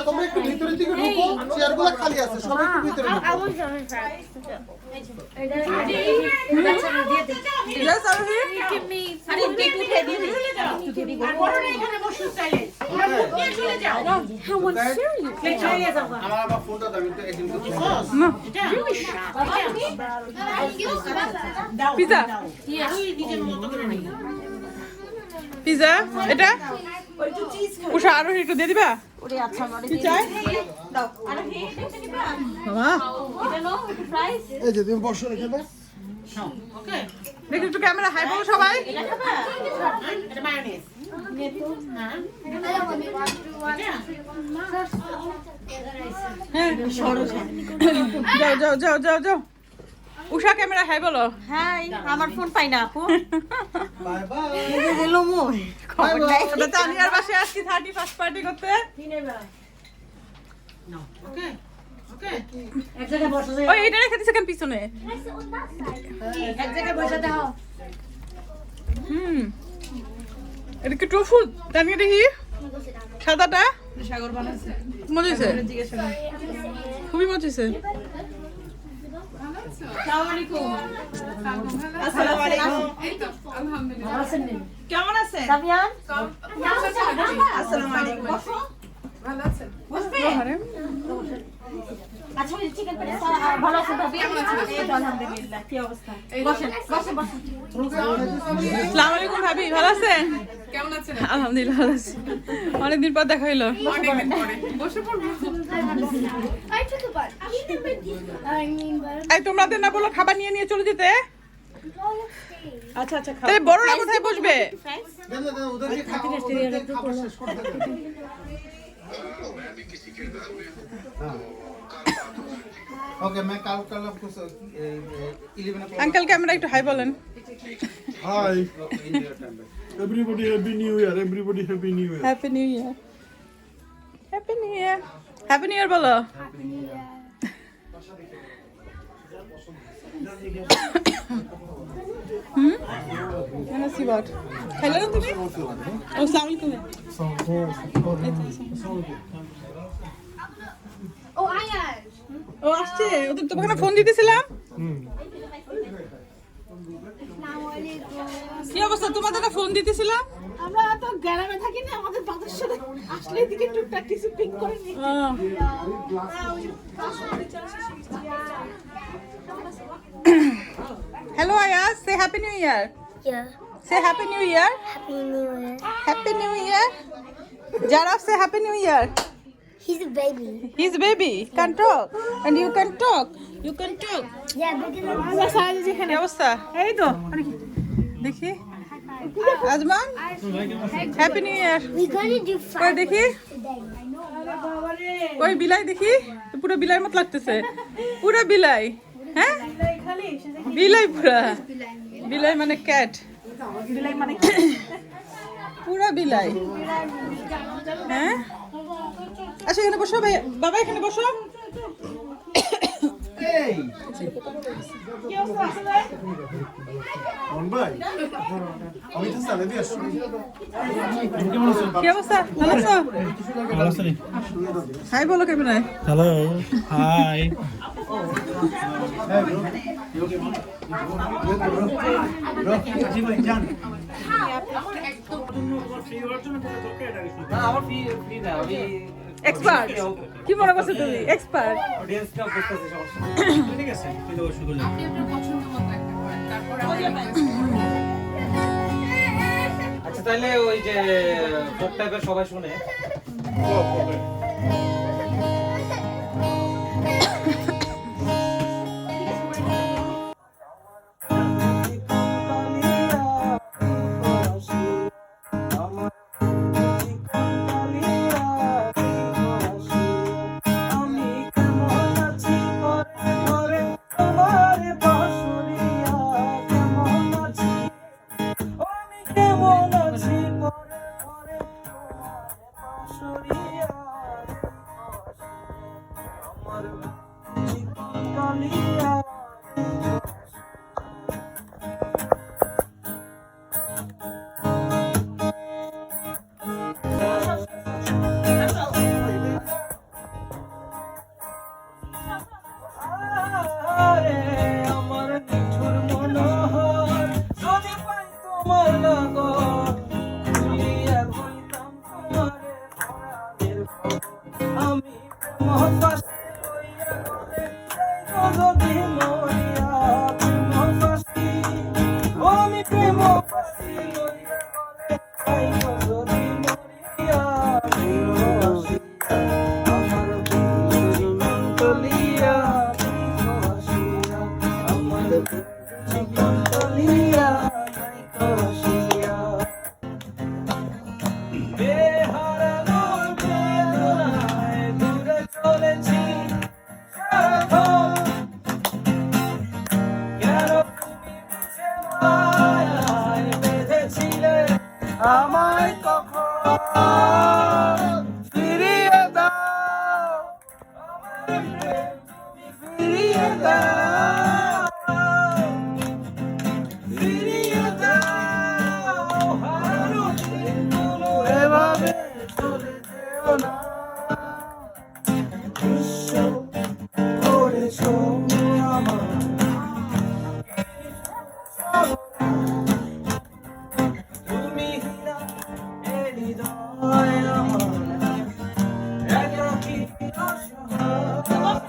তোমরা একটু ভিতরের দিকে ঢুকো, চেয়ারগুলো খালি আছে, সবাই একটু ভিতরে ঢুকো। পিজা এটা উষা আরো একটু দিয়ে দিবা। এই যে তুমি বসো এখানে। দেখি একটু ক্যামেরা হাই বলো সবাই। যাও যাও যাও যাও যাও উষা ক্যামেরা হাই বলো। হাই, আমার ফোন পাই না আপু। Bye bye. এটা তানিয়ার বাসায় আসছি 31st পার্টি করতে। ওই এটা রেখে দিছে কেন পিছনে? এটা কি টফু? তানিয়া দেখি সাদাটা মজেছে, খুবই মজেছে। কেমন আছেন? আসসালামু আলাইকুম। আচ্ছা, চিকেন পেটি ভালো আছেন ভাবি? আলহামদুলিল্লাহ। কি অবস্থা? বসেন বসেন বসেন। আসসালামু আলাইকুম ভাবি, ভালো আছেন? কেমন আছেন? আলহামদুলিল্লাহ ভালো আছি। অনেকদিন পর দেখা হইলো। অনেকদিন পরে বসে পড়বো। এই তোমাদের না বলো খাবার নিয়ে নিয়ে চলে যেতে? আচ্ছা আচ্ছা, তাহলে বড়রা কোথায় বসবে? দেন দেন ওদেরকে খাবার শেষ করে দেন। ओके मैं कल आपको 11 o'clock আঙ্কেল ক্যামেরা একটু হাই বলেন। Hi. Everybody happy new year. Everybody happy new year. Happy new ইয়ার, হ্যাপি নিউ ইয়ার, হ্যাপি নিউ ইয়ার বলো। কেন সিবাট হ্যালো তুমি? আসসালামু আলাইকুম। ও আসছে, ওদের তোমাকে ফোন দিতেছিলাম। কি অবস্থা তোমাদের? ফোন দিতেছিলাম। আমরা তো গ্রামে থাকি না, আমাদের বাবার সাথে আসলে এদিকে টুকটাক কিছু পিক করে নিই। Hello Ayas, say happy new year. Yeah. Say happy new year. Happy New Year. Happy new year. Jaraf, say happy new year. He's a baby. He's baby, can talk and you can talk. You can talk. Yeah, because কি অবস্থা? এই তো দেখি Ajman happy new year. we're gonna do কই 5 দেখি, today. কই বিলাই দেখি, পুরো বিলাইয়ের মত লাগতেছে, পুরো বিলাই। হ্যাঁ বিলাই, পুরা বিলাই মানে ক্যাট, বিলাই মানে পুরা বিলাই। হ্যাঁ আচ্ছা এখানে বসো ভাই, বাবা এখানে বসো। এই কোন ভাই আমি তো সালে দিয়ে আসছি কি অবস্থা? ভালো আছো? ভালো আছেন? হাই বলো ক্যামেরায়। Hello, high. এক্সপার্ট কি মনে করছো তুমি? এক্সপার্ট ঠিক আছে, তুই তো শুধু আপনি আপনার পছন্দ মতো একটা করেন, তারপর আচ্ছা তাহলে ওই যে ফোক টাইপের সবাই শুনে যদি মরিয়া প্রেম ফাঁসি আমি প্রেম ফাঁসি লইয়া গলে খাইব যদি মরিয়া প্রিয় আসিয়া আমার জীবন তলিয়া প্রিয় আসিয়া আমার জীবন তলিয়া নাইকো আসিয়া বেহারানো বেদনায় দূরে চলেছি সারাক্ষণ কেন তুমি বুঝে মায়ায় বেঁধেছিলে আমায় কখন ফিরিয়ে দাও আমার প্রেম তুমি ফিরিয়ে দাও ফিরিয়ে দাও হারানো দিনগুলো এভাবে চলে যেও না বিশ্ব করেছো আমার তুমি না এ হৃদয় আমার একাকী অসহায়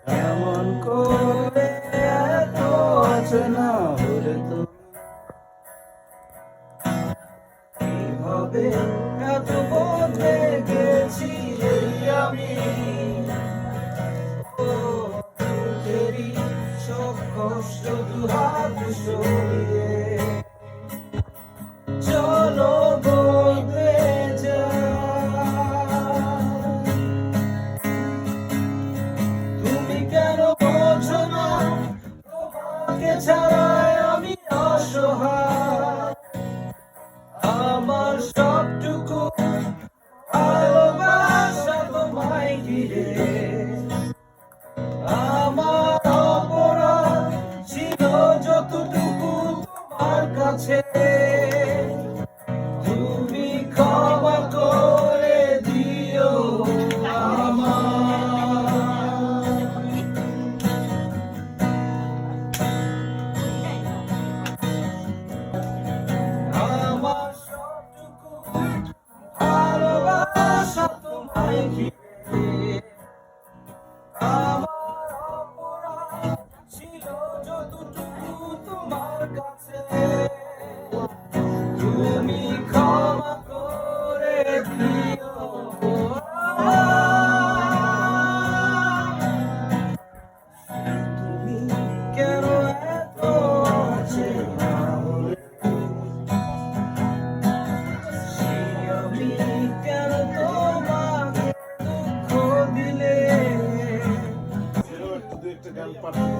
কেমন করে এত অচেনা হলে তো কিভাবে এত বদলে গেছি আমি ও তেরি সব কষ্ট দুহাত সরিয়ে চলো বদলে যায় তুমি কেন বোঝো না তোমাকে ছাড়াই আমি অসহায় আমার সবটুকু ভালোবাসা তোমায় ঘিরে আমার অপরাধ ছিল যতটুকু তোমার কাছে তুমি ক্ষমা করে দিও আমার সবটুকু ভালোবাসা তোমায় ঘিরে আমার অপরাধ ছিল যতটুকু তোমার কাছে তুমি ক্ষমা করে দিও তুমি কেন এত অচেনা হলে আমি কেন তোমাকে দুঃখ দিলে একটা গান পাঠাবো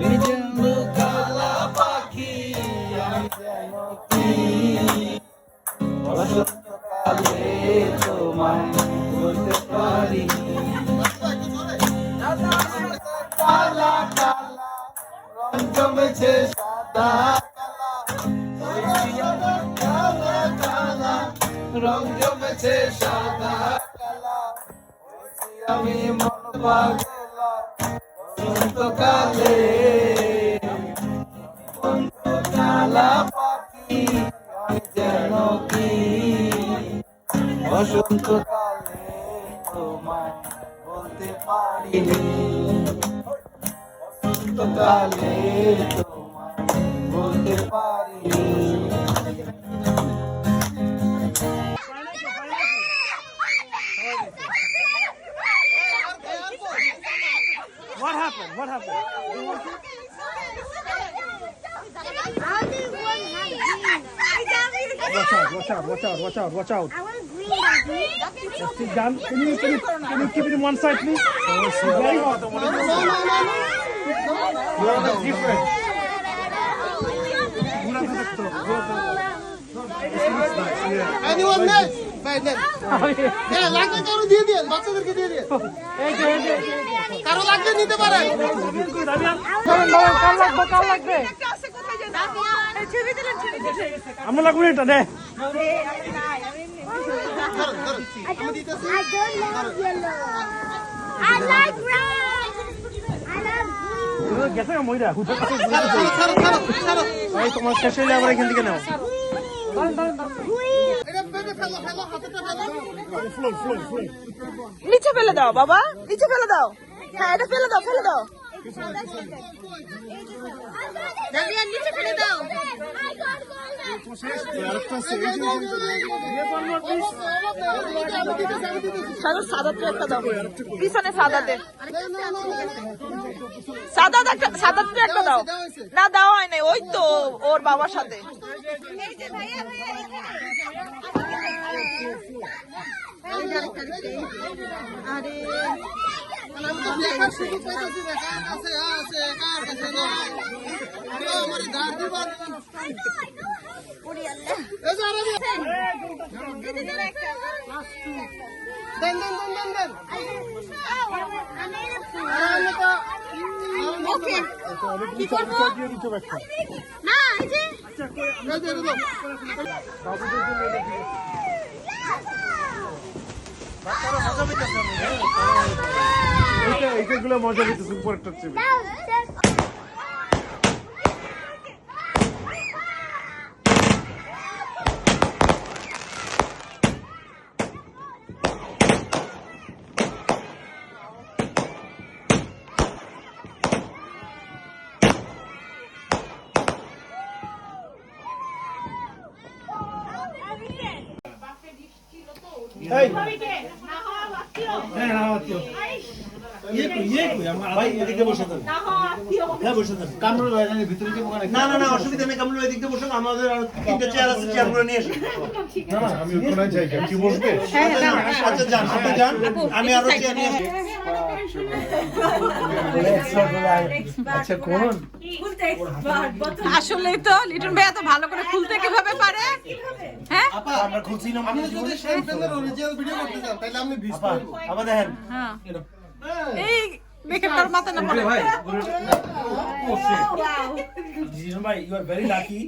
নিজেন্দ্র কালা পাখি আমি যেন কি বসন্তকালে তোমায় বলতে পারি কালা কালা রং জমেছে সাদা কালা কালা রং জমেছে সাদা কালা আমি মন পাগলা বসন্তকালে কালা পাখি আমি যেন কি বসন্তকালে তোমায় বলতে পারিনি বসন্তকালে তোমায় বলতে পারিনি What happened? What happened? I'll do one have green. Watch out, watch out, watch out, watch out, watch out. I want green. Let's see, Dan, can you keep it in one side, please? It's very hot. You are different. Anyone next? Fine, next. হ্যাঁ লাগবে কারো দিয়ে দিন বাচ্চাদেরকে দিয়ে দিন কারো লাগবে নিতে পারেন কাল লাগবে আমরা লাগবে এটা দে I don't love yellow. I ভাই তোমার শেষ হয়ে যাবে এখান থেকে নাও নিচে ফেলে দাও বাবা, নিচে ফেলে দাও। হ্যাঁ এটা ফেলে দাও, ফেলে দাও। নিচে ফেলে দাও। সাদাতে একটা দাও, পিছনে সাদাতে সাদাতে একটা দাও। না দেওয়া হয় নাই, ওই তো ওর বাবার সাথে। কি করবো না এই যে এইগুলো মজা পেতেছে উপর একটা চেপে অসুবিধা নেই কামরুল ভাই দিকে বসুন আমাদের আর তিনটা চেয়ার আছে চেয়ারগুলো নিয়ে আসুন আমি ওখানে যাই কি বসবে আচ্ছা যান আপনি যান আমি আরো চেয়ার নিয়ে আসি আচ্ছা কোন আসলে তো লিটন ভাই এত ভালো করে খুলতে কিভাবে পারে? হ্যাঁ আপা আমরা খুঁজছি না আপনি যদি শেন পেনের অরিজিনাল ভিডিও করতে চান তাহলে আপনি ভিডিও করুন আপা দেখেন হ্যাঁ এই দেখে তোর মাথা না পড়ে। ভাই জিজন ভাই ইউ আর ভেরি লাকি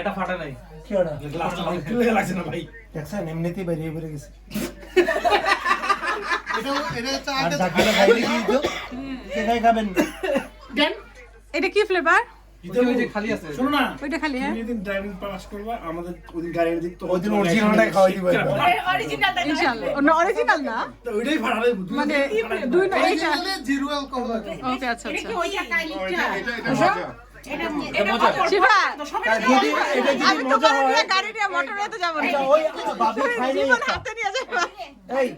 এটা ফাটা নাই কি ওটা গ্লাসটা ভালো খুলে লাগছে না ভাই দেখছেন এমনিতেই বেরিয়ে বেরিয়ে গেছে এটা হচ্ছে আর আগে ডাকিলে খাইলে কি দিত কে খাই খাবেন এটা কি ফ্লেভার? ওই যে খালি আছে শোনো না ওইটা খালি হ্যাঁ দিন ড্রাইভিং পাস করবা আমাদের ওদিন গাড়ির দিক তো ওদিন অরিজিনালটাই খাওয়াই দিবা ইনশাআল্লাহ। না অরিজিনাল না, তো ওইটাই ফাড়ালে মানে দুই না এইটা। জিরো অ্যালকোহল ওকে আচ্ছা আচ্ছা। এটা মজা শিবা যদি এটা যদি আমি তো মজা হয় গাড়ি নিয়ে মোটরে যাব না। ওই বাবু খাই নাই জীবন হাতে নিয়ে যাবে। এই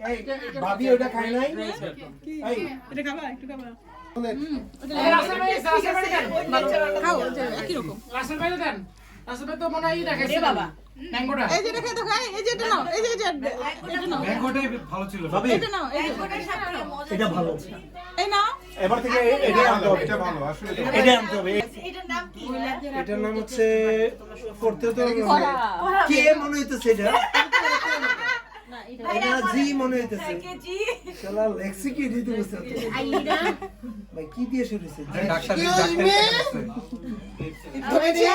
এই ভাবি ওটা খাই নাই এই এটা খাবা, একটু খাবা। খাও একই রকম। রাসেল ভাই দেন রাসেল ভাই তো মনে হয় দেখাইছে বাবা ম্যাঙ্গোটা এই যে দেখে তো খাই, এই যে এটা নাও, এই যে এটা নাও, ম্যাঙ্গোটাই ভালো ছিল ভাবি এটা নাও, এই যে এটা ভালো এই নাও। এবার থেকে এটাই আনতে হবে এটা ভালো আসলে এটাই আনতে হবে এটার নাম হচ্ছে করতে তো কে মনে হইতেছে এটা এটা জি মনে হইতেছে শালা লেক্সি কি দিতে বসে ভাই কি দিয়ে শুরু হইছে ডাক্তার ধরে দিয়ে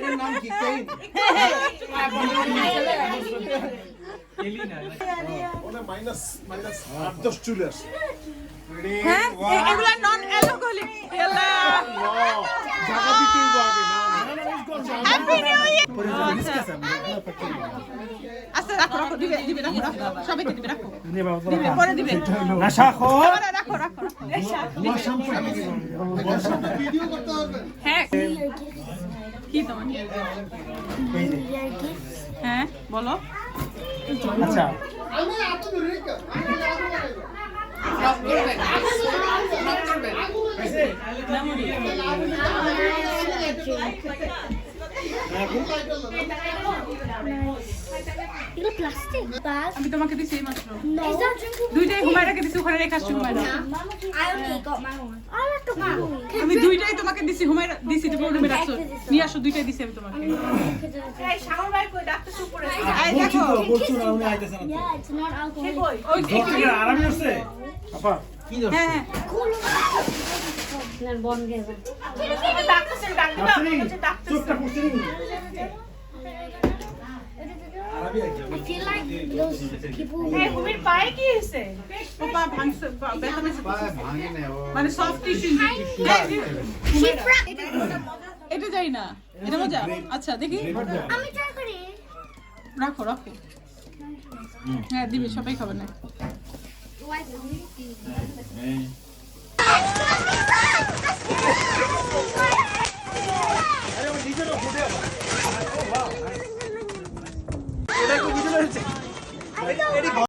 এর নাম কি কেইন ওটা মাইনাস 8-10 চলে আসে হ্যাঁ এগুলা নন অ্যালকোহলিক। এলা জায়গা দিতে হবে আগে না হ্যাপি নিউ ইয়ার। আচ্ছা রাখো রাখো, দিবে দিবে, রাখো রাখো, সবাইকে দিবে, রাখো দিবে, পরে দিবে। নাশা খো আরে রাখো রাখো রাখো। ভিডিও করতে হবে হ্যাঁ কি তোমার? হ্যাঁ বলো। আচ্ছা আমি আপনি ধরে রেখে আমি লাগু লাগাইবো নক করবেন নক করবেন এগুলো প্লাস্টিক বাস আমি তোমাকে দিছি এই মাত্র No. দুইটাই ঘুমাই রেখে দিছি, ওখানে রেখে আসছি ঘুমাই দাও। I only got my one. I want to go. আমি দুইটাই তোমাকে দিছি, ঘুমাই দিছি, তুমি রুমে রাখছো, নিয়ে আসো, দুইটাই দিছি আমি তোমাকে। এই দেখো বলছো না উনি আইতেছেন Yeah, it's not alcohol. ওই আরামে আছে আপা হ্যাঁ হ্যাঁ চোখটা পুষতে feel like those people. এই হুমির পায়ে কি হয়েছে? ও পা ভাঙছে, ব্যথা পেয়েছে। ভাঙে না ও মানে সফট টিস্যু। She brought. এটা যাই না, এটা মজা। আচ্ছা দেখি, আমি try করি। রাখো রাখো। হ্যাঁ দিবি, সবাই খাবে না। Why is it? এটা খুব ভিডিও হচ্ছে